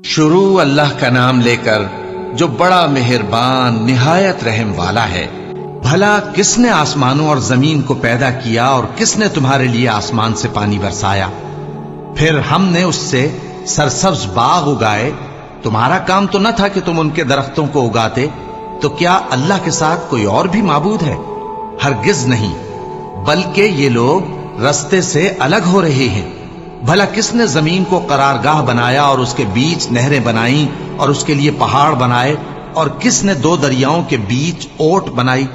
شروع اللہ کا نام لے کر جو بڑا مہربان نہایت رحم والا ہے۔ بھلا کس نے آسمانوں اور زمین کو پیدا کیا اور کس نے تمہارے لیے آسمان سے پانی برسایا؟ پھر ہم نے اس سے سرسبز باغ اگائے۔ تمہارا کام تو نہ تھا کہ تم ان کے درختوں کو اگاتے؟ تو کیا اللہ کے ساتھ کوئی اور بھی معبود ہے؟ ہرگز نہیں، بلکہ یہ لوگ رستے سے الگ ہو رہے ہیں۔ بھلا کس نے زمین کو قرارگاہ بنایا اور اس کے بیچ نہریں بنائیں اور اس کے لیے پہاڑ بنائے، اور کس نے دو دریاؤں کے بیچ اوٹ بنائی؟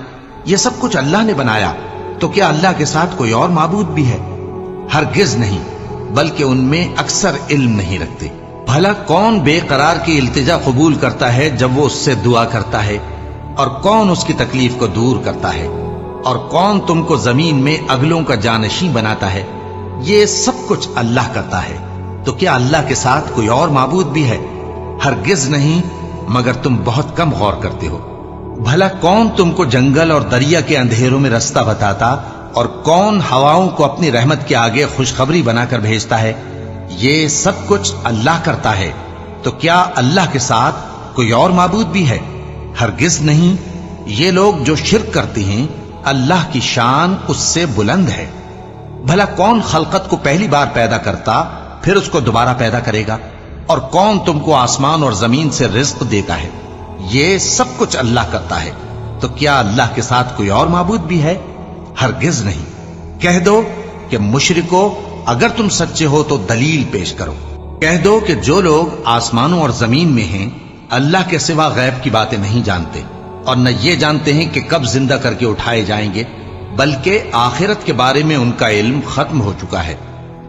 یہ سب کچھ اللہ نے بنایا۔ تو کیا اللہ کے ساتھ کوئی اور معبود بھی ہے؟ ہرگز نہیں، بلکہ ان میں اکثر علم نہیں رکھتے۔ بھلا کون بے قرار کی التجا قبول کرتا ہے جب وہ اس سے دعا کرتا ہے؟ اور کون اس کی تکلیف کو دور کرتا ہے؟ اور کون تم کو زمین میں اگلوں کا جانشین بناتا ہے؟ یہ سب کچھ اللہ کرتا ہے۔ تو کیا اللہ کے ساتھ کوئی اور معبود بھی ہے؟ ہرگز نہیں، مگر تم بہت کم غور کرتے ہو۔ بھلا کون تم کو جنگل اور دریا کے اندھیروں میں رستہ بتاتا، اور کون ہواؤں کو اپنی رحمت کے آگے خوشخبری بنا کر بھیجتا ہے؟ یہ سب کچھ اللہ کرتا ہے۔ تو کیا اللہ کے ساتھ کوئی اور معبود بھی ہے؟ ہرگز نہیں۔ یہ لوگ جو شرک کرتے ہیں، اللہ کی شان اس سے بلند ہے۔ بھلا کون خلقت کو پہلی بار پیدا کرتا پھر اس کو دوبارہ پیدا کرے گا؟ اور کون تم کو آسمان اور زمین سے رزق دیتا ہے؟ یہ سب کچھ اللہ کرتا ہے۔ تو کیا اللہ کے ساتھ کوئی اور معبود بھی ہے؟ ہرگز نہیں۔ کہہ دو کہ مشرکو، اگر تم سچے ہو تو دلیل پیش کرو۔ کہہ دو کہ جو لوگ آسمانوں اور زمین میں ہیں اللہ کے سوا غیب کی باتیں نہیں جانتے، اور نہ یہ جانتے ہیں کہ کب زندہ کر کے اٹھائے جائیں گے، بلکہ آخرت کے بارے میں ان کا علم ختم ہو چکا ہے،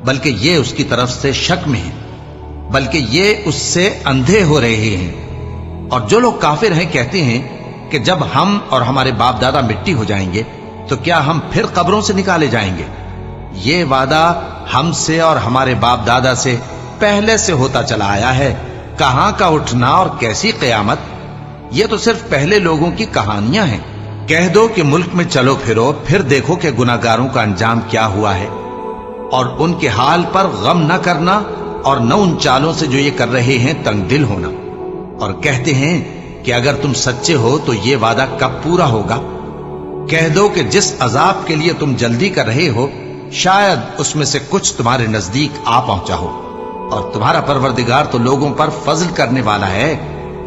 بلکہ یہ اس کی طرف سے شک میں ہیں، بلکہ یہ اس سے اندھے ہو رہے ہیں۔ اور جو لوگ کافر ہیں کہتے ہیں کہ جب ہم اور ہمارے باپ دادا مٹی ہو جائیں گے تو کیا ہم پھر قبروں سے نکالے جائیں گے؟ یہ وعدہ ہم سے اور ہمارے باپ دادا سے پہلے سے ہوتا چلا آیا ہے۔ کہاں کا اٹھنا اور کیسی قیامت؟ یہ تو صرف پہلے لوگوں کی کہانیاں ہیں۔ کہہ دو کہ ملک میں چلو پھرو، پھر دیکھو کہ گناہگاروں کا انجام کیا ہوا ہے، اور ان کے حال پر غم نہ کرنا، اور نہ ان چالوں سے جو یہ کر رہے ہیں تنگ دل ہونا۔ اور کہتے ہیں کہ اگر تم سچے ہو تو یہ وعدہ کب پورا ہوگا؟ کہہ دو کہ جس عذاب کے لیے تم جلدی کر رہے ہو شاید اس میں سے کچھ تمہارے نزدیک آ پہنچا ہو، اور تمہارا پروردگار تو لوگوں پر فضل کرنے والا ہے،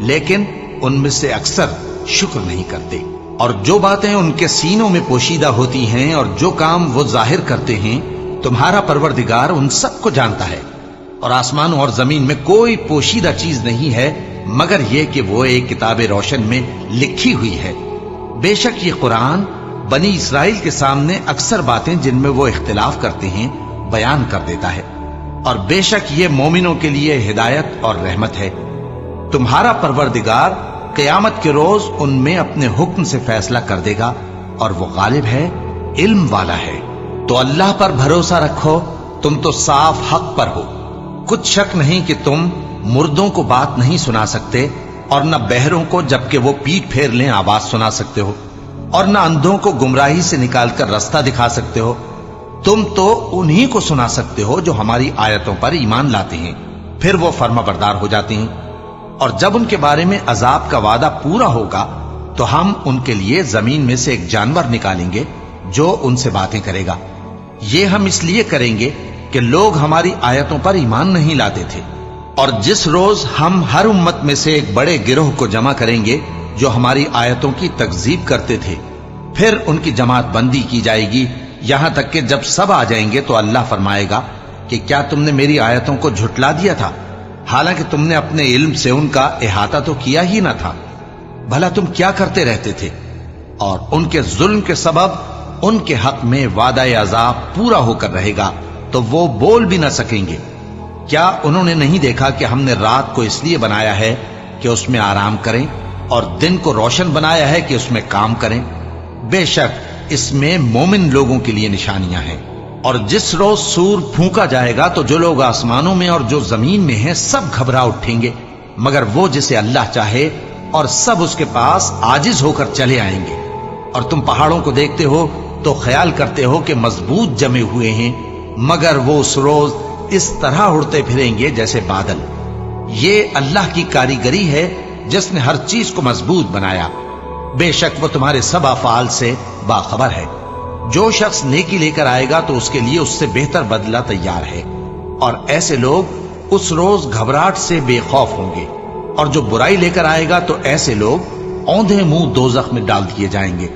لیکن ان میں سے اکثر شکر نہیں کرتے۔ اور جو باتیں ان کے سینوں میں پوشیدہ ہوتی ہیں اور جو کام وہ ظاہر کرتے ہیں، تمہارا پروردگار ان سب کو جانتا ہے۔ اور آسمانوں اور زمین میں کوئی پوشیدہ چیز نہیں ہے مگر یہ کہ وہ ایک کتاب روشن میں لکھی ہوئی ہے۔ بے شک یہ قرآن بنی اسرائیل کے سامنے اکثر باتیں جن میں وہ اختلاف کرتے ہیں بیان کر دیتا ہے، اور بے شک یہ مومنوں کے لیے ہدایت اور رحمت ہے۔ تمہارا پروردگار قیامت کے روز ان میں اپنے حکم سے فیصلہ کر دے گا، اور وہ غالب ہے، علم والا ہے۔ تو اللہ پر بھروسہ رکھو، تم تو صاف حق پر ہو۔ کچھ شک نہیں کہ تم مردوں کو بات نہیں سنا سکتے، اور نہ بہروں کو جبکہ وہ پیٹ پھیر لیں آواز سنا سکتے ہو، اور نہ اندھوں کو گمراہی سے نکال کر رستہ دکھا سکتے ہو۔ تم تو انہی کو سنا سکتے ہو جو ہماری آیتوں پر ایمان لاتے ہیں، پھر وہ فرما بردار ہو جاتے ہیں۔ اور جب ان کے بارے میں عذاب کا وعدہ پورا ہوگا تو ہم ان کے لیے زمین میں سے ایک جانور نکالیں گے جو ان سے باتیں کرے گا۔ یہ ہم اس لیے کریں گے کہ لوگ ہماری آیتوں پر ایمان نہیں لاتے تھے۔ اور جس روز ہم ہر امت میں سے ایک بڑے گروہ کو جمع کریں گے جو ہماری آیتوں کی تکذیب کرتے تھے، پھر ان کی جماعت بندی کی جائے گی، یہاں تک کہ جب سب آ جائیں گے تو اللہ فرمائے گا کہ کیا تم نے میری آیتوں کو جھٹلا دیا تھا، حالانکہ تم نے اپنے علم سے ان کا احاطہ تو کیا ہی نہ تھا؟ بھلا تم کیا کرتے رہتے تھے؟ اور ان کے ظلم کے سبب ان کے حق میں وعدہ عذاب پورا ہو کر رہے گا تو وہ بول بھی نہ سکیں گے۔ کیا انہوں نے نہیں دیکھا کہ ہم نے رات کو اس لیے بنایا ہے کہ اس میں آرام کریں، اور دن کو روشن بنایا ہے کہ اس میں کام کریں؟ بے شک اس میں مومن لوگوں کے لیے نشانیاں ہیں۔ اور جس روز سور پھونکا جائے گا تو جو لوگ آسمانوں میں اور جو زمین میں ہیں سب گھبرا اٹھیں گے، مگر وہ جسے اللہ چاہے، اور سب اس کے پاس عاجز ہو کر چلے آئیں گے۔ اور تم پہاڑوں کو دیکھتے ہو تو خیال کرتے ہو کہ مضبوط جمے ہوئے ہیں، مگر وہ اس روز اس طرح اڑتے پھریں گے جیسے بادل۔ یہ اللہ کی کاریگری ہے جس نے ہر چیز کو مضبوط بنایا. بے شک وہ تمہارے سب افعال سے باخبر ہے. جو شخص نیکی لے کر آئے گا تو اس کے لیے اس سے بہتر بدلہ تیار ہے، اور ایسے لوگ اس روز گھبراہٹ سے بے خوف ہوں گے. اور جو برائی لے کر آئے گا تو ایسے لوگ اوندھے منہ دوزخ میں ڈال دیے جائیں گے.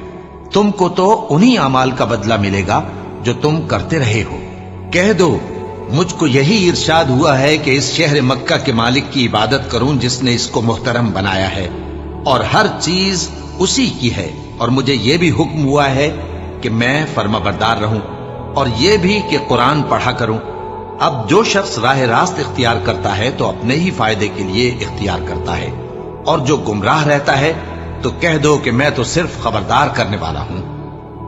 تم کو تو انہی اعمال کا بدلہ ملے گا جو تم کرتے رہے ہو. کہہ دو مجھ کو یہی ارشاد ہوا ہے کہ اس شہر مکہ کے مالک کی عبادت کروں جس نے اس کو محترم بنایا ہے اور ہر چیز اسی کی ہے، اور مجھے یہ بھی حکم ہوا ہے کہ میں فرما بردار رہوں، اور یہ بھی کہ قرآن پڑھا کروں. اب جو شخص راہ راست اختیار کرتا ہے تو اپنے ہی فائدے کے لیے اختیار کرتا ہے، اور جو گمراہ رہتا ہے تو کہہ دو کہ میں تو صرف خبردار کرنے والا ہوں.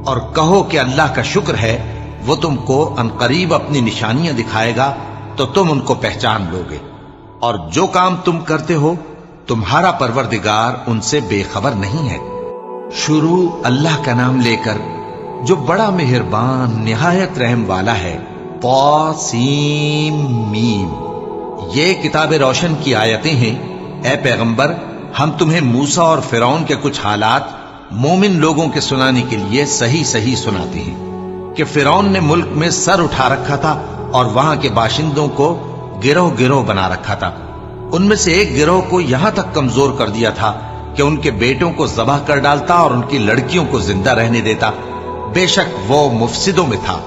اور کہو کہ اللہ کا شکر ہے وہ تم کو عنقریب اپنی نشانیاں دکھائے گا تو تم ان کو پہچان لو گے، اور جو کام تم کرتے ہو تمہارا پروردگار ان سے بے خبر نہیں ہے. شروع اللہ کا نام لے کر جو بڑا مہربان نہایت رحم والا ہے. طاسیم میم. یہ کتاب روشن کی آیتیں ہیں. اے پیغمبر، ہم تمہیں موسیٰ اور فرعون کے کچھ حالات مومن لوگوں کے سنانے کے لیے صحیح صحیح سناتے ہیں کہ فرعون نے ملک میں سر اٹھا رکھا تھا اور وہاں کے باشندوں کو گروہ گروہ بنا رکھا تھا. ان میں سے ایک گروہ کو یہاں تک کمزور کر دیا تھا کہ ان کے بیٹوں کو ذبح کر ڈالتا اور ان کی لڑکیوں کو زندہ رہنے دیتا. بے شک وہ مفسدوں میں تھا.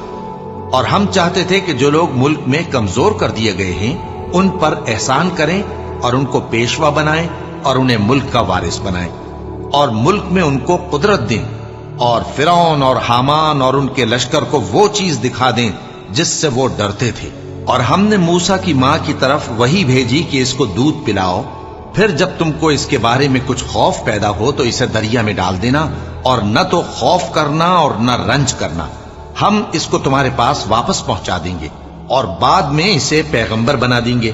اور ہم چاہتے تھے کہ جو لوگ ملک میں کمزور کر دیے گئے ہیں ان پر احسان کریں اور ان کو پیشوا بنائیں اور انہیں ملک کا وارث بنائیں اور ملک میں ان کو قدرت دیں، اور فرعون اور حامان اور ان کے لشکر کو وہ چیز دکھا دیں جس سے وہ ڈرتے تھے. اور ہم نے موسیٰ کی ماں کی طرف وہی بھیجی کہ اس کو دودھ پلاؤ، پھر جب تم کو اس کے بارے میں کچھ خوف پیدا ہو تو اسے دریا میں ڈال دینا، اور نہ تو خوف کرنا اور نہ رنج کرنا. ہم اس کو تمہارے پاس واپس پہنچا دیں گے اور بعد میں اسے پیغمبر بنا دیں گے.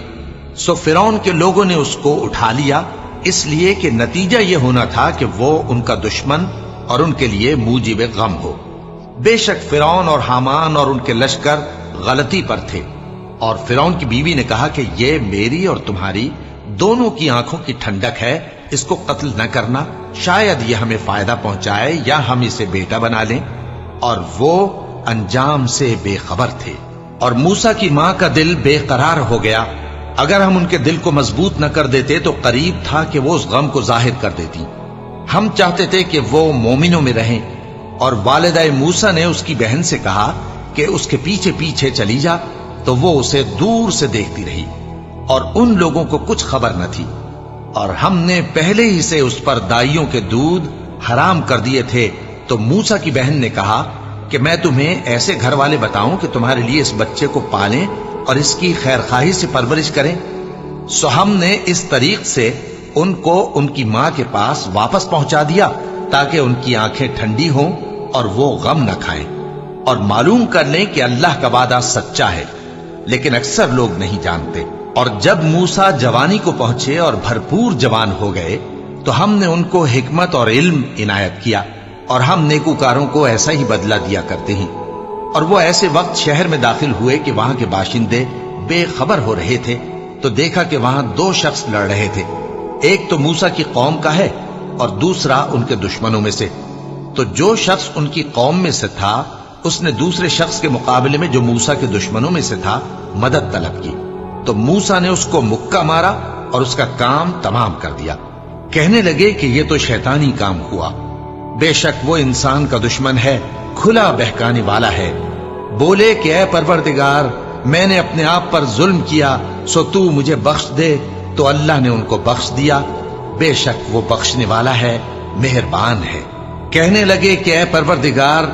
سو فرعون کے لوگوں نے اس کو اٹھا لیا، اس لیے کہ نتیجہ یہ ہونا تھا کہ وہ ان کا دشمن اور ان کے لیے موجب غم ہو. بے شک فرعون اور حامان اور ان کے لشکر غلطی پر تھے. اور فرعون کی بیوی نے کہا کہ یہ میری اور تمہاری دونوں کی آنکھوں کی ٹھنڈک ہے، اس کو قتل نہ کرنا، شاید یہ ہمیں فائدہ پہنچائے یا ہم اسے بیٹا بنا لیں. اور وہ انجام سے بے خبر تھے. اور موسیٰ کی ماں کا دل بے قرار ہو گیا. اگر ہم ان کے دل کو مضبوط نہ کر دیتے تو قریب تھا کہ وہ اس غم کو ظاہر کر دیتی. ہم چاہتے تھے کہ وہ مومنوں میں رہیں. اور والدہ موسیٰ نے اس کی بہن سے کہا کہ اس کے پیچھے پیچھے چلی جا، تو وہ اسے دور سے دیکھتی رہی اور ان لوگوں کو کچھ خبر نہ تھی. اور ہم نے پہلے ہی سے اس پر دائیوں کے دودھ حرام کر دیے تھے. تو موسیٰ کی بہن نے کہا کہ میں تمہیں ایسے گھر والے بتاؤں کہ تمہارے لیے اس بچے کو پالیں اور اس کی خیر خواہی سے پرورش کریں. سو ہم نے اس طریق سے ان کو ان کی ماں کے پاس واپس پہنچا دیا تاکہ ان کی آنکھیں ٹھنڈی ہوں اور وہ غم نہ کھائیں اور معلوم کر لیں کہ اللہ کا وعدہ سچا ہے، لیکن اکثر لوگ نہیں جانتے. اور جب موسیٰ جوانی کو پہنچے اور بھرپور جوان ہو گئے تو ہم نے ان کو حکمت اور علم عنایت کیا، اور ہم نیکوکاروں کو ایسا ہی بدلہ دیا کرتے ہیں. اور وہ ایسے وقت شہر میں داخل ہوئے کہ وہاں کے باشندے بے خبر ہو رہے تھے تو دیکھا کہ وہاں دو شخص لڑ رہے تھے. ایک تو موسیٰ کی قوم کا ہے اور دوسرا ان کے دشمنوں میں سے. تو جو شخص ان کی قوم میں سے تھا اس نے دوسرے شخص کے مقابلے میں جو موسیٰ کے دشمنوں میں سے تھا مدد طلب کی. تو موسیٰ نے اس کو مکہ مارا اور اس کا کام تمام کر دیا. کہنے لگے کہ یہ تو شیطانی کام ہوا، بے شک وہ انسان کا دشمن ہے، کھلا بہکانے والا ہے. بولے کہ اے پروردگار، میں نے اپنے آپ پر ظلم کیا، سو تو مجھے بخش دے. تو اللہ نے ان کو بخش دیا، بے شک وہ بخشنے والا ہے، مہربان ہے. کہنے لگے کہ اے پروردگار،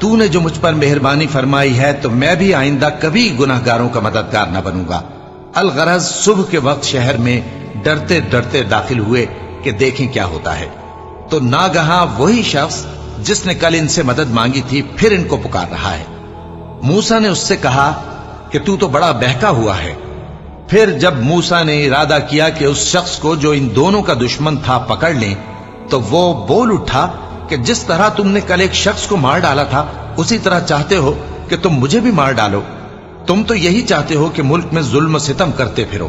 تو نے جو مجھ پر مہربانی فرمائی ہے تو میں بھی آئندہ کبھی گناہ گاروں کا مددگار نہ بنوں گا. الغرض صبح کے وقت شہر میں ڈرتے ڈرتے داخل ہوئے کہ دیکھیں کیا ہوتا ہے. تو ناگہاں وہی شخص جس نے کل ان سے مدد مانگی تھی پھر ان کو پکار رہا ہے. موسیٰ نے اس سے کہا کہ تو بڑا بہکا ہوا ہے. پھر جب موسیٰ نے ارادہ کیا کہ اس شخص کو جو ان دونوں کا دشمن تھا پکڑ لیں تو وہ بول اٹھا کہ جس طرح تم نے کل ایک شخص کو مار ڈالا تھا اسی طرح چاہتے ہو کہ تم مجھے بھی مار ڈالو. تم تو یہی چاہتے ہو کہ ملک میں ظلم و ستم کرتے پھرو.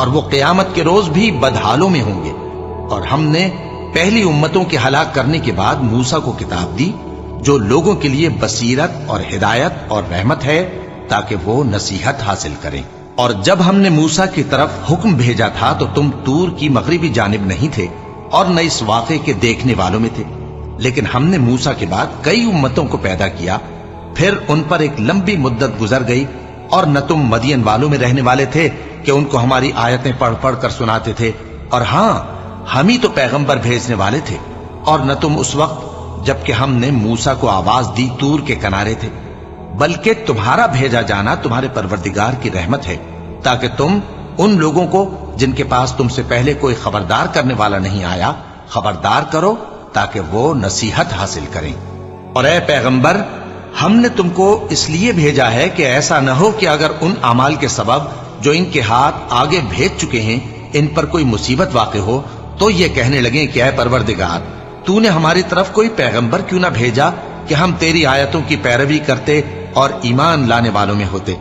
اور وہ قیامت کے روز بھی بدحالوں میں ہوں گے۔ اور ہم نے پہلی امتوں کے ہلاک کرنے کے بعد موسیٰ کو کتاب دی جو لوگوں کے لیے بصیرت اور ہدایت اور رحمت ہے تاکہ وہ نصیحت حاصل کریں۔ اور جب ہم نے موسیٰ کی طرف حکم بھیجا تھا تو تم طور کی مغربی جانب نہیں تھے اور نہ اس واقعے کے دیکھنے والوں میں تھے، لیکن ہم نے موسیٰ کے بعد کئی امتوں کو پیدا کیا، پھر ان پر ایک لمبی مدت گزر گئی، اور نہ تم مدین والوں میں رہنے والے تھے کہ ان کو ہماری آیتیں پڑھ پڑھ کر سناتے تھے، اور ہاں ہم ہی تو پیغمبر بھیجنے والے تھے، اور نہ تم اس وقت جبکہ ہم نے موسیٰ کو آواز دی طور کے کنارے تھے، بلکہ تمہارا بھیجا جانا تمہارے پروردگار کی رحمت ہے تاکہ تم ان لوگوں کو جن کے پاس تم سے پہلے کوئی خبردار کرنے والا نہیں آیا خبردار کرو تاکہ وہ نصیحت حاصل کریں۔ اور اے پیغمبر، ہم نے تم کو اس لیے بھیجا ہے کہ ایسا نہ ہو کہ اگر ان اعمال کے سبب جو ان کے ہاتھ آگے بھیج چکے ہیں ان پر کوئی مصیبت واقع ہو تو یہ کہنے لگیں کہ اے پروردگار، تو نے ہماری طرف کوئی پیغمبر کیوں نہ بھیجا کہ ہم تیری آیتوں کی پیروی کرتے اور ایمان لانے والوں میں ہوتے۔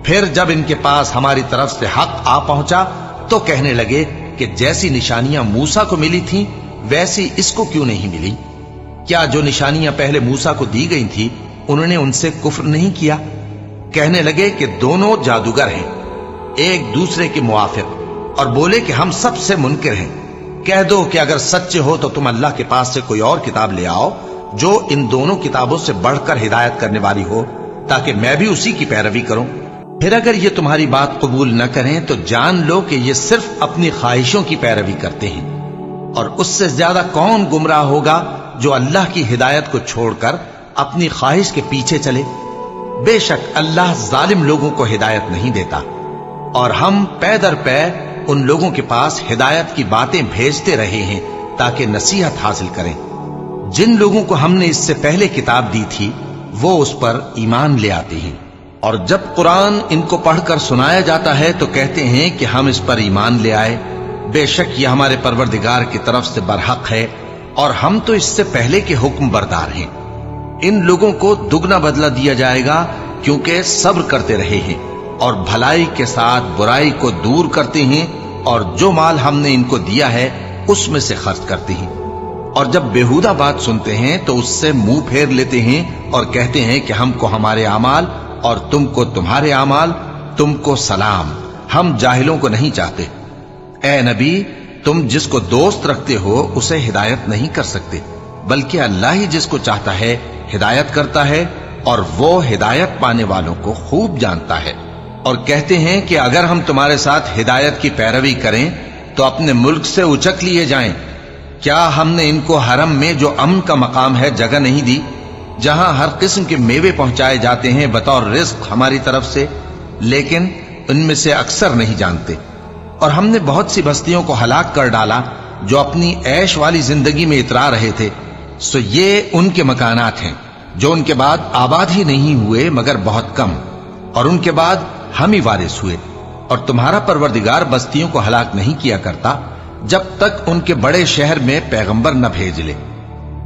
پھر جب ان کے پاس ہماری طرف سے حق آ پہنچا تو کہنے لگے کہ جیسی نشانیاں موسیٰ کو ملی تھیں ویسی اس کو کیوں نہیں ملی؟ کیا جو نشانیاں پہلے موسیٰ کو دی گئی تھی انہوں نے ان سے کفر نہیں کیا؟ کہنے لگے کہ دونوں جادوگر ہیں ایک دوسرے کے موافق، اور بولے کہ ہم سب سے منکر ہیں۔ کہہ دو کہ اگر سچے ہو تو تم اللہ کے پاس سے کوئی اور کتاب لے آؤ جو ان دونوں کتابوں سے بڑھ کر ہدایت کرنے والی ہو تاکہ میں بھی اسی کی پیروی کروں۔ پھر اگر یہ تمہاری بات قبول نہ کریں تو جان لو کہ یہ صرف اپنی خواہشوں کی پیروی کرتے ہیں، اور اس سے زیادہ کون گمراہ ہوگا جو اللہ کی ہدایت کو چھوڑ کر اپنی خواہش کے پیچھے چلے۔ بے شک اللہ ظالم لوگوں کو ہدایت نہیں دیتا، اور ہم پے در پے ان لوگوں کے پاس ہدایت کی باتیں بھیجتے رہے ہیں تاکہ نصیحت حاصل کریں۔ جن لوگوں کو ہم نے اس سے پہلے کتاب دی تھی وہ اس پر ایمان لے آتے ہیں، اور جب قرآن ان کو پڑھ کر سنایا جاتا ہے تو کہتے ہیں کہ ہم اس پر ایمان لے آئے، بے شک یہ ہمارے پروردگار کی طرف سے برحق ہے اور ہم تو اس سے پہلے کے حکم بردار ہیں۔ ان لوگوں کو دگنا بدلہ دیا جائے گا کیونکہ صبر کرتے رہے ہیں اور بھلائی کے ساتھ برائی کو دور کرتے ہیں، اور جو مال ہم نے ان کو دیا ہے اس میں سے خرچ کرتے ہیں، اور جب بےہودہ بات سنتے ہیں تو اس سے منہ پھیر لیتے ہیں اور کہتے ہیں کہ ہم کو ہمارے اعمال اور تم کو تمہارے اعمال، تم کو سلام، ہم جاہلوں کو نہیں چاہتے۔ اے نبی، تم جس کو دوست رکھتے ہو اسے ہدایت نہیں کر سکتے، بلکہ اللہ ہی جس کو چاہتا ہے ہدایت کرتا ہے، اور وہ ہدایت پانے والوں کو خوب جانتا ہے۔ اور کہتے ہیں کہ اگر ہم تمہارے ساتھ ہدایت کی پیروی کریں تو اپنے ملک سے اچک لیے جائیں۔ کیا ہم نے ان کو حرم میں جو امن کا مقام ہے جگہ نہیں دی، جہاں ہر قسم کے میوے پہنچائے جاتے ہیں بطور رزق ہماری طرف سے؟ لیکن ان میں سے اکثر نہیں جانتے۔ اور ہم نے بہت سی بستیوں کو ہلاک کر ڈالا جو اپنی عیش والی زندگی میں اترا رہے تھے، سو یہ ان کے مکانات ہیں جو ان کے بعد آباد ہی نہیں ہوئے مگر بہت کم، اور ان کے بعد ہم ہی وارث ہوئے۔ اور تمہارا پروردگار بستیوں کو ہلاک نہیں کیا کرتا جب تک ان کے بڑے شہر میں پیغمبر نہ بھیج لے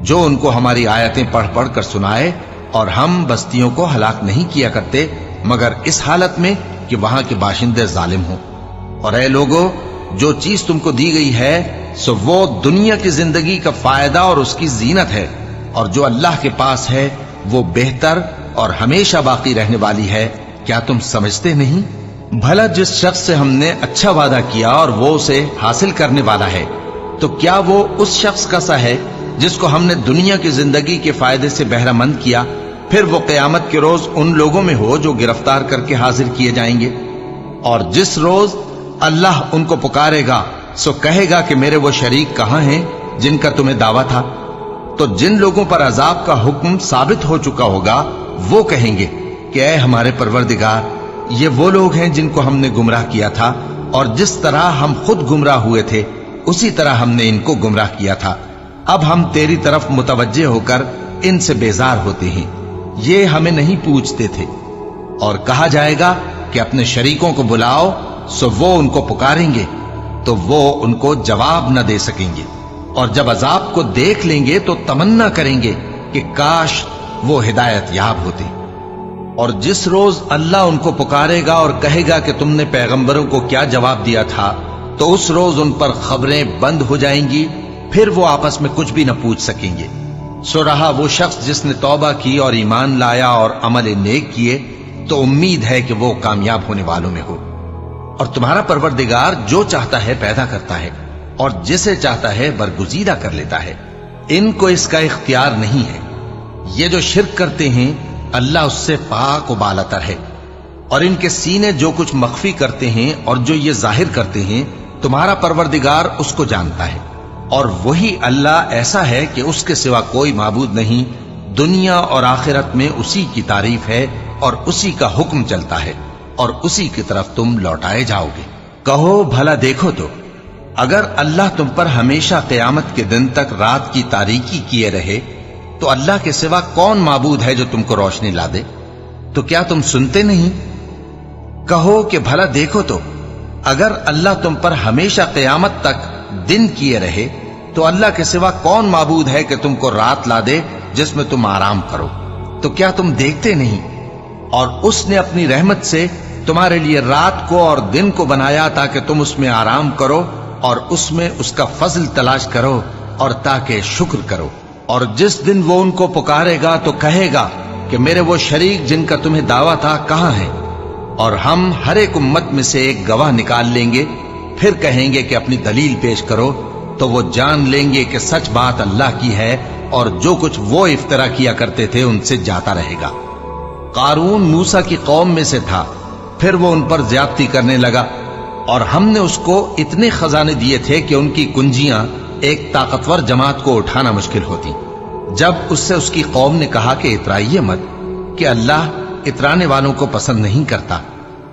جو ان کو ہماری آیتیں پڑھ پڑھ کر سنائے، اور ہم بستیوں کو ہلاک نہیں کیا کرتے مگر اس حالت میں کہ وہاں کے باشندے ظالم ہوں۔ اور اے لوگو، جو چیز تم کو دی گئی ہے سو وہ دنیا کی زندگی کا فائدہ اور اس کی زینت ہے، اور جو اللہ کے پاس ہے وہ بہتر اور ہمیشہ باقی رہنے والی ہے۔ کیا تم سمجھتے نہیں؟ بھلا جس شخص سے ہم نے اچھا وعدہ کیا اور وہ اسے حاصل کرنے والا ہے، تو کیا وہ اس شخص کا سا ہے جس کو ہم نے دنیا کی زندگی کے فائدے سے بہرہ مند کیا، پھر وہ قیامت کے روز ان لوگوں میں ہو جو گرفتار کر کے حاضر کیے جائیں گے؟ اور جس روز اللہ ان کو پکارے گا سو کہے گا کہ میرے وہ شریک کہاں ہیں جن کا تمہیں دعویٰ تھا؟ تو جن لوگوں پر عذاب کا حکم ثابت ہو چکا ہوگا وہ کہیں گے کہ اے ہمارے پروردگار، یہ وہ لوگ ہیں جن کو ہم نے گمراہ کیا تھا، اور جس طرح ہم خود گمراہ ہوئے تھے اسی طرح ہم نے ان کو گمراہ کیا تھا۔ اب ہم تیری طرف متوجہ ہو کر ان سے بیزار ہوتے ہیں، یہ ہمیں نہیں پوچھتے تھے۔ اور کہا جائے گا کہ اپنے شریکوں کو بلاؤ، سو وہ ان کو پکاریں گے تو وہ ان کو جواب نہ دے سکیں گے، اور جب عذاب کو دیکھ لیں گے تو تمنا کریں گے کہ کاش وہ ہدایت یاب ہوتے۔ اور جس روز اللہ ان کو پکارے گا اور کہے گا کہ تم نے پیغمبروں کو کیا جواب دیا تھا، تو اس روز ان پر خبریں بند ہو جائیں گی، پھر وہ آپس میں کچھ بھی نہ پوچھ سکیں گے۔ سو رہا وہ شخص جس نے توبہ کی اور ایمان لایا اور عمل نیک کیے، تو امید ہے کہ وہ کامیاب ہونے والوں میں ہو۔ اور تمہارا پروردگار جو چاہتا ہے پیدا کرتا ہے، اور جسے چاہتا ہے برگزیدہ کر لیتا ہے، ان کو اس کا اختیار نہیں ہے۔ یہ جو شرک کرتے ہیں اللہ اس سے پاک و بالاتر ہے، اور ان کے سینے جو کچھ مخفی کرتے ہیں اور جو یہ ظاہر کرتے ہیں تمہارا پروردگار اس کو جانتا ہے۔ اور وہی اللہ ایسا ہے کہ اس کے سوا کوئی معبود نہیں، دنیا اور آخرت میں اسی کی تعریف ہے اور اسی کا حکم چلتا ہے، اور اسی کی طرف تم لوٹائے جاؤ گے۔ کہو بھلا دیکھو تو، اگر اللہ تم پر ہمیشہ قیامت کے دن تک رات کی تاریکی کیے رہے تو اللہ کے سوا کون معبود ہے جو تم کو روشنی لا دے؟ تو کیا تم سنتے نہیں؟ کہو کہ بھلا دیکھو تو، اگر اللہ تم پر ہمیشہ قیامت تک دن کیے رہے تو اللہ کے سوا کون معبود ہے کہ تم کو رات لا دے جس میں تم آرام کرو؟ تو کیا تم دیکھتے نہیں؟ اور اس نے اپنی رحمت سے تمہارے لیے رات کو اور دن کو بنایا تاکہ تم اس میں آرام کرو اور اس میں اس کا فضل تلاش کرو اور تاکہ شکر کرو۔ اور جس دن وہ ان کو پکارے گا تو کہے گا کہ میرے وہ شریک جن کا تمہیں دعویٰ تھا کہاں ہیں؟ اور ہم ہر ایک امت میں سے ایک گواہ نکال لیں گے، پھر کہیں گے کہ اپنی دلیل پیش کرو، تو وہ جان لیں گے کہ سچ بات اللہ کی ہے، اور جو کچھ وہ افترا کیا کرتے تھے ان سے جاتا رہے گا۔ قارون موسیٰ کی قوم میں سے تھا، پھر وہ ان پر زیادتی کرنے لگا، اور ہم نے اس کو اتنے خزانے دیے تھے کہ ان کی کنجیاں ایک طاقتور جماعت کو اٹھانا مشکل ہوتی۔ جب اس سے اس کی قوم نے کہا کہ اترائیے مت، کہ اللہ اترانے والوں کو پسند نہیں کرتا،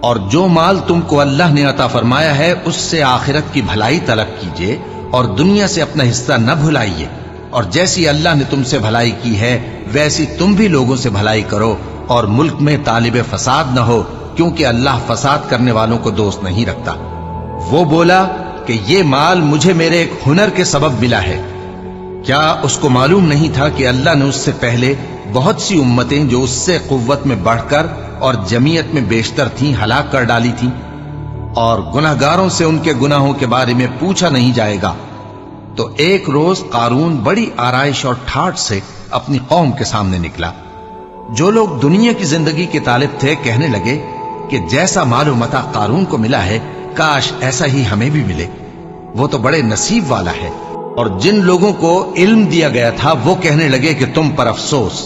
اور جو مال تم کو اللہ نے عطا فرمایا ہے اس سے آخرت کی بھلائی طلب کیجیے اور دنیا سے اپنا حصہ نہ بھلائیے، اور جیسی اللہ نے تم سے بھلائی کی ہے ویسی تم بھی لوگوں سے بھلائی کرو، اور ملک میں طالب فساد نہ ہو، کیونکہ اللہ فساد کرنے والوں کو دوست نہیں رکھتا۔ وہ بولا کہ یہ مال مجھے میرے ایک ہنر کے سبب ملا ہے۔ کیا اس کو معلوم نہیں تھا کہ اللہ نے اس سے پہلے بہت سی امتیں جو اس سے قوت میں بڑھ کر اور جمعیت میں بیشتر تھیں ہلاک کر ڈالی تھیں، اور گناہگاروں سے ان کے گناہوں کے بارے میں پوچھا نہیں جائے گا؟ تو ایک روز قارون بڑی آرائش اور ٹھاٹھ سے اپنی قوم کے سامنے نکلا۔ جو لوگ دنیا کی زندگی کے طالب تھے کہنے لگے کہ جیسا مال و متاع قارون کو ملا ہے کاش ایسا ہی ہمیں بھی ملے، وہ تو بڑے نصیب والا ہے۔ اور جن لوگوں کو علم دیا گیا تھا وہ کہنے لگے کہ تم پر افسوس،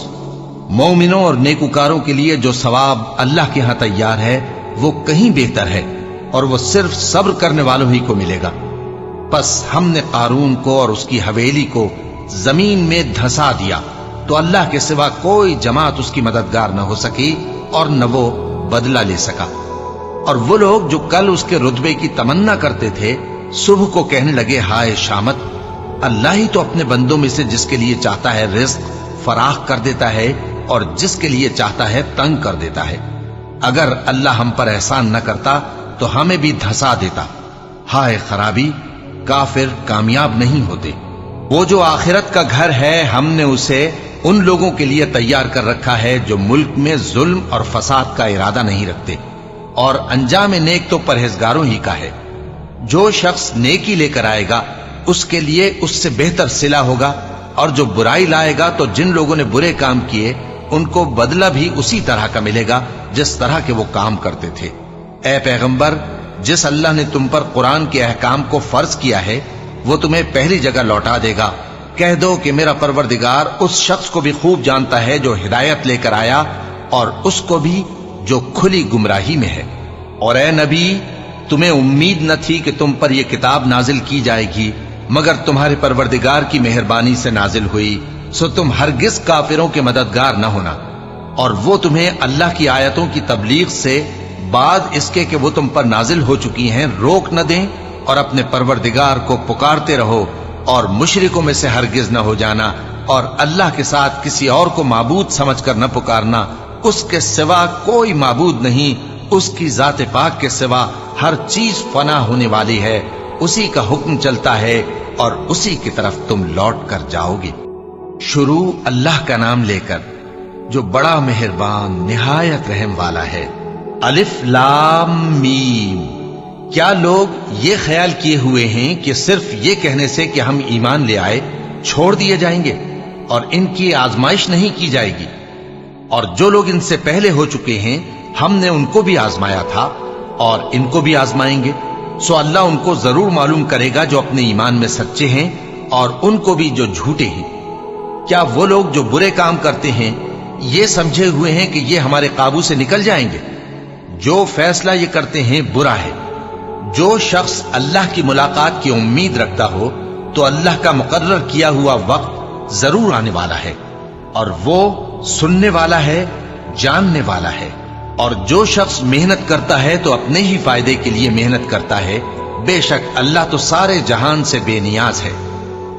مومنوں اور نیکوکاروں کے لیے جو ثواب اللہ کے ہاں تیار ہے وہ کہیں بہتر ہے، اور وہ صرف صبر کرنے والوں ہی کو ملے گا۔ پس ہم نے قارون کو اور اس کی حویلی کو زمین میں دھسا دیا، تو اللہ کے سوا کوئی جماعت اس کی مددگار نہ ہو سکی اور نہ وہ بدلہ لے سکا۔ اور وہ لوگ جو کل اس کے رتبے کی تمنا کرتے تھے صبح کو کہنے لگے ہائے شامت، اللہ ہی تو اپنے بندوں میں سے جس کے لیے چاہتا ہے رزق فراخ کر دیتا ہے اور جس کے لیے چاہتا ہے تنگ کر دیتا ہے۔ اگر اللہ ہم پر احسان نہ کرتا تو ہمیں بھی دھسا دیتا۔ ہائے خرابی، کافر کامیاب نہیں ہوتے۔ وہ جو آخرت کا گھر ہے ہم نے اسے ان لوگوں کے لیے تیار کر رکھا ہے جو ملک میں ظلم اور فساد کا ارادہ نہیں رکھتے، اور انجام نیک تو پرہیزگاروں ہی کا ہے۔ جو شخص نیکی لے کر آئے گا اس کے لیے اس سے بہتر صلہ ہوگا، اور جو برائی لائے گا تو جن لوگوں نے برے کام کیے ان کو بدلہ بھی اسی طرح کا ملے گا جس طرح کے وہ کام کرتے تھے۔ اے پیغمبر، جس اللہ نے تم پر قرآن کے احکام کو فرض کیا ہے وہ تمہیں پہلی جگہ لوٹا دے گا۔ کہہ دو کہ میرا پروردگار اس شخص کو بھی خوب جانتا ہے جو ہدایت لے کر آیا اور اس کو بھی جو کھلی گمراہی میں ہے۔ اور اے نبی، تمہیں امید نہ تھی کہ تم پر یہ کتاب نازل کی جائے گی مگر تمہارے پروردگار کی مہربانی سے نازل ہوئی، سو تم ہرگز کافروں کے مددگار نہ ہونا، اور وہ تمہیں اللہ کی آیتوں کی تبلیغ سے بعد اس کے کہ وہ تم پر نازل ہو چکی ہیں روک نہ دیں، اور اپنے پروردگار کو پکارتے رہو اور مشرکوں میں سے ہرگز نہ ہو جانا، اور اللہ کے ساتھ کسی اور کو معبود سمجھ کر نہ پکارنا۔ اس کے سوا کوئی معبود نہیں، اس کی ذات پاک کے سوا ہر چیز فنا ہونے والی ہے، اسی کا حکم چلتا ہے اور اسی کی طرف تم لوٹ کر جاؤ گے۔ شروع اللہ کا نام لے کر جو بڑا مہربان نہایت رحم والا ہے۔ الف لام میم۔ کیا لوگ یہ خیال کیے ہوئے ہیں کہ صرف یہ کہنے سے کہ ہم ایمان لے آئے چھوڑ دیے جائیں گے اور ان کی آزمائش نہیں کی جائے گی؟ اور جو لوگ ان سے پہلے ہو چکے ہیں ہم نے ان کو بھی آزمایا تھا اور ان کو بھی آزمائیں گے، سو اللہ ان کو ضرور معلوم کرے گا جو اپنے ایمان میں سچے ہیں اور ان کو بھی جو جھوٹے ہیں۔ کیا وہ لوگ جو برے کام کرتے ہیں یہ سمجھے ہوئے ہیں کہ یہ ہمارے قابو سے نکل جائیں گے؟ جو فیصلہ یہ کرتے ہیں برا ہے۔ جو شخص اللہ کی ملاقات کی امید رکھتا ہو تو اللہ کا مقرر کیا ہوا وقت ضرور آنے والا ہے، اور وہ سننے والا ہے، جاننے والا ہے۔ اور جو شخص محنت کرتا ہے تو اپنے ہی فائدے کے لیے محنت کرتا ہے، بے شک اللہ تو سارے جہان سے بے نیاز ہے۔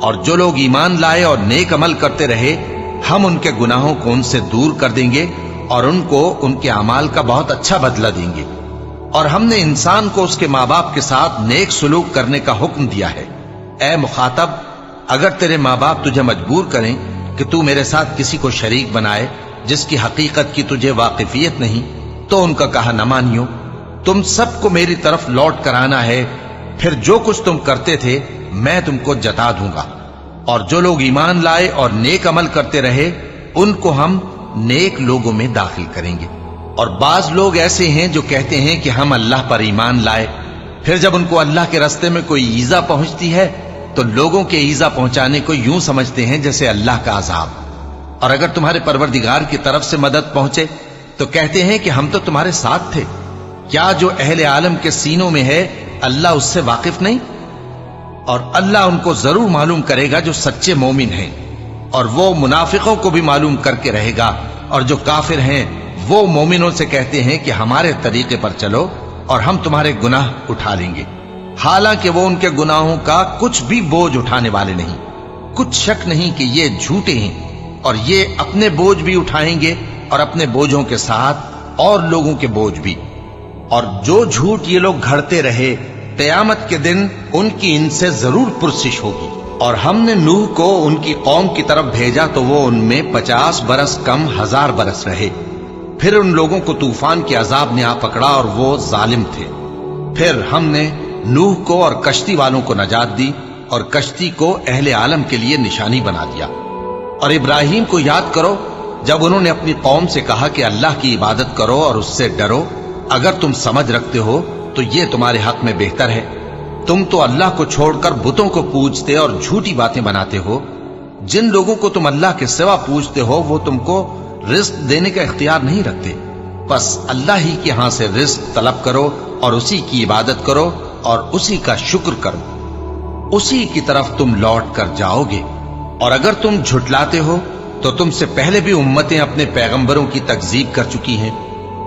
اور جو لوگ ایمان لائے اور نیک عمل کرتے رہے ہم ان کے گناہوں کو ان سے دور کر دیں گے اور ان کو ان کے اعمال کا بہت اچھا بدلہ دیں گے۔ اور ہم نے انسان کو اس کے ماں باپ کے ساتھ نیک سلوک کرنے کا حکم دیا ہے۔ اے مخاطب، اگر تیرے ماں باپ تجھے مجبور کریں کہ تو میرے ساتھ کسی کو شریک بنائے جس کی حقیقت کی تجھے واقفیت نہیں تو ان کا کہا نہ مانیو۔ تم سب کو میری طرف لوٹ کر آنا ہے، پھر جو کچھ تم کرتے تھے میں تم کو جتا دوں گا۔ اور جو لوگ ایمان لائے اور نیک عمل کرتے رہے ان کو ہم نیک لوگوں میں داخل کریں گے۔ اور بعض لوگ ایسے ہیں جو کہتے ہیں کہ ہم اللہ پر ایمان لائے، پھر جب ان کو اللہ کے راستے میں کوئی ایذا پہنچتی ہے تو لوگوں کے ایذا پہنچانے کو یوں سمجھتے ہیں جیسے اللہ کا عذاب۔ اور اگر تمہارے پروردگار کی طرف سے مدد پہنچے تو کہتے ہیں کہ ہم تو تمہارے ساتھ تھے۔ کیا جو اہل عالم کے سینوں میں ہے اللہ اس سے واقف نہیں؟ اور اللہ ان کو ضرور معلوم کرے گا جو سچے مومن ہیں، اور وہ منافقوں کو بھی معلوم کر کے رہے گا۔ اور جو کافر ہیں وہ مومنوں سے کہتے ہیں کہ ہمارے طریقے پر چلو اور ہم تمہارے گناہ اٹھا لیں گے، حالانکہ وہ ان کے گناہوں کا کچھ بھی بوجھ اٹھانے والے نہیں۔ کچھ شک نہیں کہ یہ جھوٹے ہیں، اور یہ اپنے بوجھ بھی اٹھائیں گے اور اپنے بوجھوں کے ساتھ اور لوگوں کے بوجھ بھی۔ اور جو جھوٹ یہ لوگ گھڑتے رہے قیامت کے دن ان کی ان سے ضرور پرسش ہوگی۔ اور ہم نے نوح کو ان کی قوم کی طرف بھیجا تو وہ ان میں 50 برس کم 1000 برس رہے۔ پھر ان لوگوں کو طوفان کے عذاب نے آ پکڑا اور وہ ظالم تھے۔ پھر ہم نے نوح کو اور کشتی والوں کو نجات دی اور کشتی کو اہل عالم کے لیے نشانی بنا دیا۔ اور ابراہیم کو یاد کرو جب انہوں نے اپنی قوم سے کہا کہ اللہ کی عبادت کرو اور اس سے ڈرو، اگر تم سمجھ رکھتے ہو تو یہ تمہارے حق میں بہتر ہے۔ تم تو اللہ کو چھوڑ کر بتوں کو پوجتے اور جھوٹی باتیں بناتے ہو۔ جن لوگوں کو تم اللہ کے سوا پوجتے ہو وہ تم کو رزق دینے کا اختیار نہیں رکھتے، بس اللہ ہی کے ہاں سے رزق طلب کرو اور اسی کی عبادت کرو اور اسی کا شکر کرو، اسی کی طرف تم لوٹ کر جاؤ گے۔ اور اگر تم جھٹلاتے ہو تو تم سے پہلے بھی امتیں اپنے پیغمبروں کی تکذیب کر چکی ہیں،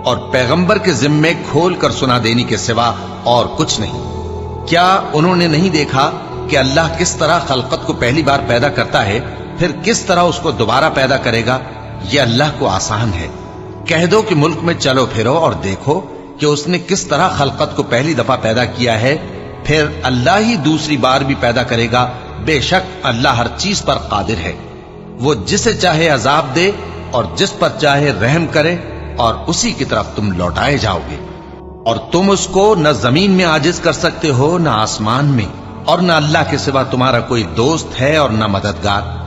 اور پیغمبر کے ذمے کھول کر سنا دینے کے سوا اور کچھ نہیں۔ کیا انہوں نے نہیں دیکھا کہ اللہ کس طرح خلقت کو پہلی بار پیدا کرتا ہے پھر کس طرح اس کو دوبارہ پیدا کرے گا؟ یہ اللہ کو آسان ہے۔ کہہ دو کہ ملک میں چلو پھرو اور دیکھو کہ اس نے کس طرح خلقت کو پہلی دفعہ پیدا کیا ہے، پھر اللہ ہی دوسری بار بھی پیدا کرے گا۔ بے شک اللہ ہر چیز پر قادر ہے۔ وہ جسے چاہے عذاب دے اور جس پر چاہے رحم کرے، اور اسی کی طرف تم لوٹائے جاؤ گے۔ اور تم اس کو نہ زمین میں عاجز کر سکتے ہو نہ آسمان میں، اور نہ اللہ کے سوا تمہارا کوئی دوست ہے اور نہ مددگار۔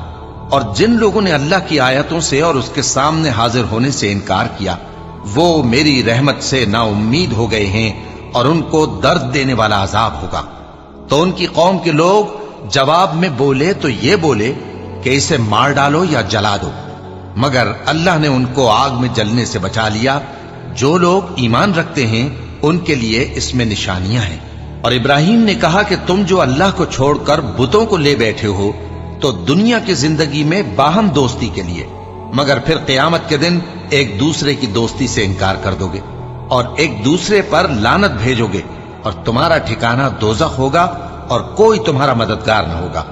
اور جن لوگوں نے اللہ کی آیتوں سے اور اس کے سامنے حاضر ہونے سے انکار کیا وہ میری رحمت سے نا امید ہو گئے ہیں اور ان کو درد دینے والا عذاب ہوگا۔ تو ان کی قوم کے لوگ جواب میں بولے تو یہ بولے کہ اسے مار ڈالو یا جلا دو، مگر اللہ نے ان کو آگ میں جلنے سے بچا لیا۔ جو لوگ ایمان رکھتے ہیں ان کے لیے اس میں نشانیاں ہیں۔ اور ابراہیم نے کہا کہ تم جو اللہ کو چھوڑ کر بتوں کو لے بیٹھے ہو تو دنیا کی زندگی میں باہم دوستی کے لیے، مگر پھر قیامت کے دن ایک دوسرے کی دوستی سے انکار کر دو گے اور ایک دوسرے پر لعنت بھیجو گے، اور تمہارا ٹھکانہ دوزخ ہوگا اور کوئی تمہارا مددگار نہ ہوگا۔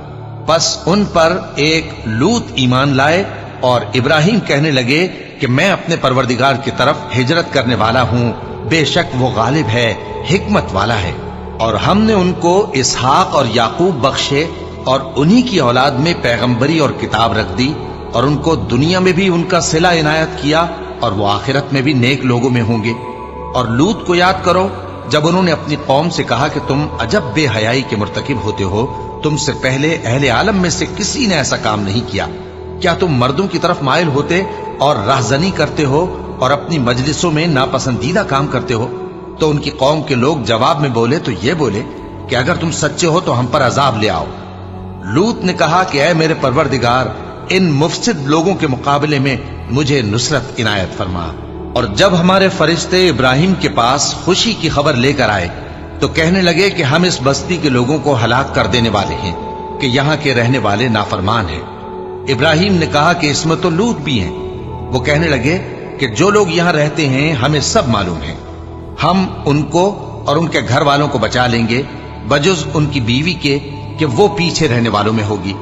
پس ان پر ایک لوط ایمان لائے اور ابراہیم کہنے لگے کہ میں اپنے پروردگار کی طرف ہجرت کرنے والا ہوں، بے شک وہ غالب ہے، حکمت والا ہے۔ اور ہم نے ان کو اسحاق اور یعقوب بخشے اور انہی کی اولاد میں پیغمبری اور کتاب رکھ دی، اور ان کو دنیا میں بھی ان کا صلہ عنایت کیا اور وہ آخرت میں بھی نیک لوگوں میں ہوں گے۔ اور لوط کو یاد کرو جب انہوں نے اپنی قوم سے کہا کہ تم عجب بے حیائی کے مرتکب ہوتے ہو، تم سے پہلے اہل عالم میں سے کسی نے ایسا کام نہیں کیا، کیا تم مردوں کی طرف مائل ہوتے اور راہزنی کرتے ہو اور اپنی مجلسوں میں ناپسندیدہ کام کرتے ہو؟ تو ان کی قوم کے لوگ جواب میں بولے تو یہ بولے کہ اگر تم سچے ہو تو ہم پر عذاب لے آؤ۔ لوط نے کہا کہ اے میرے پروردگار، ان مفسد لوگوں کے مقابلے میں مجھے نصرت عنایت فرما۔ اور جب ہمارے فرشتے ابراہیم کے پاس خوشی کی خبر لے کر آئے تو کہنے لگے کہ ہم اس بستی کے لوگوں کو ہلاک کر دینے والے ہیں کہ یہاں کے رہنے والے نافرمان ہیں۔ ابراہیم نے کہا کہ اس میں تو لوط بھی ہیں۔ وہ کہنے لگے کہ جو لوگ یہاں رہتے ہیں ہمیں سب معلوم ہے، ہم ان کو اور ان کے گھر والوں کو بچا لیں گے بجز ان کی بیوی کے کہ وہ پیچھے رہنے والوں میں ہوگی۔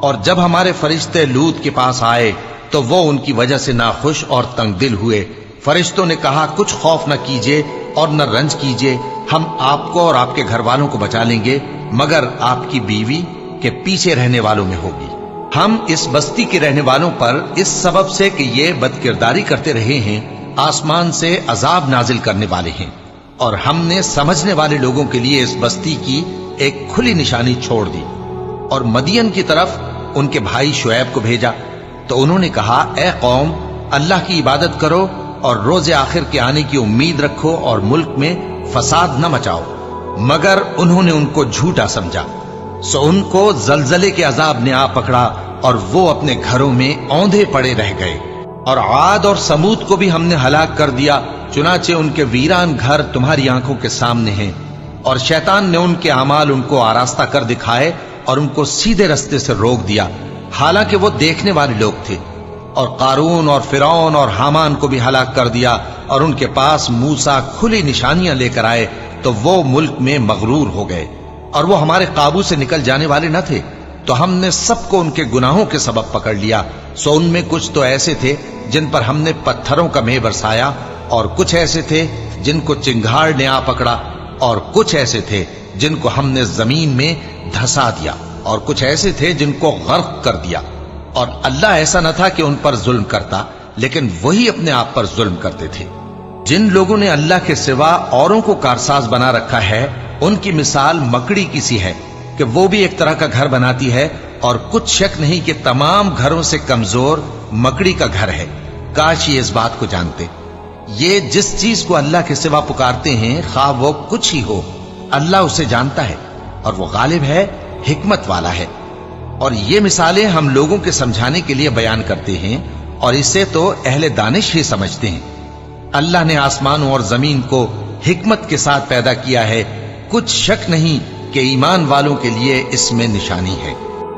اور جب ہمارے فرشتے لوط کے پاس آئے تو وہ ان کی وجہ سے ناخوش اور تنگ دل ہوئے۔ فرشتوں نے کہا کچھ خوف نہ کیجیے اور نہ رنج کیجیے، ہم آپ کو اور آپ کے گھر والوں کو بچا لیں گے مگر آپ کی بیوی کے پیچھے رہنے والوں میں ہوگی۔ ہم اس بستی کے رہنے والوں پر اس سبب سے کہ یہ بدکرداری کرتے رہے ہیں آسمان سے عذاب نازل کرنے والے ہیں، اور ہم نے سمجھنے والے لوگوں کے لیے اس بستی کی ایک کھلی نشانی چھوڑ دی۔ اور مدین کی طرف ان کے بھائی شعیب کو بھیجا تو انہوں نے کہا اے قوم، اللہ کی عبادت کرو اور روز آخر کے آنے کی امید رکھو اور ملک میں فساد نہ مچاؤ، مگر انہوں نے ان کو جھوٹا سمجھا، سو ان کو زلزلے کے عذاب نے آ پکڑا اور وہ اپنے گھروں میں اوندھے پڑے رہ گئے۔ اور عاد اور سمود کو بھی ہم نے ہلاک کر دیا، چنانچہ ان کے ویران گھر تمہاری آنکھوں کے سامنے ہیں، اور شیطان نے ان کے اعمال ان کو آراستہ کر دکھائے اور ان کو سیدھے رستے سے روک دیا، حالانکہ وہ دیکھنے والے لوگ تھے۔ اور قارون اور فرعون اور حامان کو بھی ہلاک کر دیا، اور ان کے پاس موسیٰ کھلی نشانیاں لے کر آئے تو وہ ملک میں مغرور ہو گئے، اور وہ ہمارے قابو سے نکل جانے والے نہ تھے، تو ہم نے سب کو ان کے گناہوں کے سبب پکڑ لیا۔ سو ان میں کچھ تو ایسے تھے جن پر ہم نے پتھروں کا مے برسایا، اور کچھ ایسے تھے جن کو چنگھاڑ نے آ پکڑا، اور کچھ ایسے تھے جن کو ہم نے زمین میں دھسا دیا، اور کچھ ایسے تھے جن کو غرق کر دیا۔ اور اللہ ایسا نہ تھا کہ ان پر ظلم کرتا، لیکن وہی اپنے آپ پر ظلم کرتے تھے۔ جن لوگوں نے اللہ کے سوا اوروں کو کارساز بنا رکھا ہے، ان کی مثال مکڑی کی سی ہے کہ وہ بھی ایک طرح کا گھر بناتی ہے، اور کچھ شک نہیں کہ تمام گھروں سے کمزور مکڑی کا گھر ہے۔ کاش یہ اس بات کو جانتے۔ یہ جس چیز کو اللہ کے سوا پکارتے ہیں خواہ وہ کچھ ہی ہو، اللہ اسے جانتا ہے اور وہ غالب ہے، حکمت والا ہے۔ اور یہ مثالیں ہم لوگوں کے سمجھانے کے لیے بیان کرتے ہیں، اور اسے تو اہل دانش ہی سمجھتے ہیں۔ اللہ نے آسمانوں اور زمین کو حکمت کے ساتھ پیدا کیا ہے، کچھ شک نہیں کہ ایمان والوں کے لیے اس میں نشانی ہے۔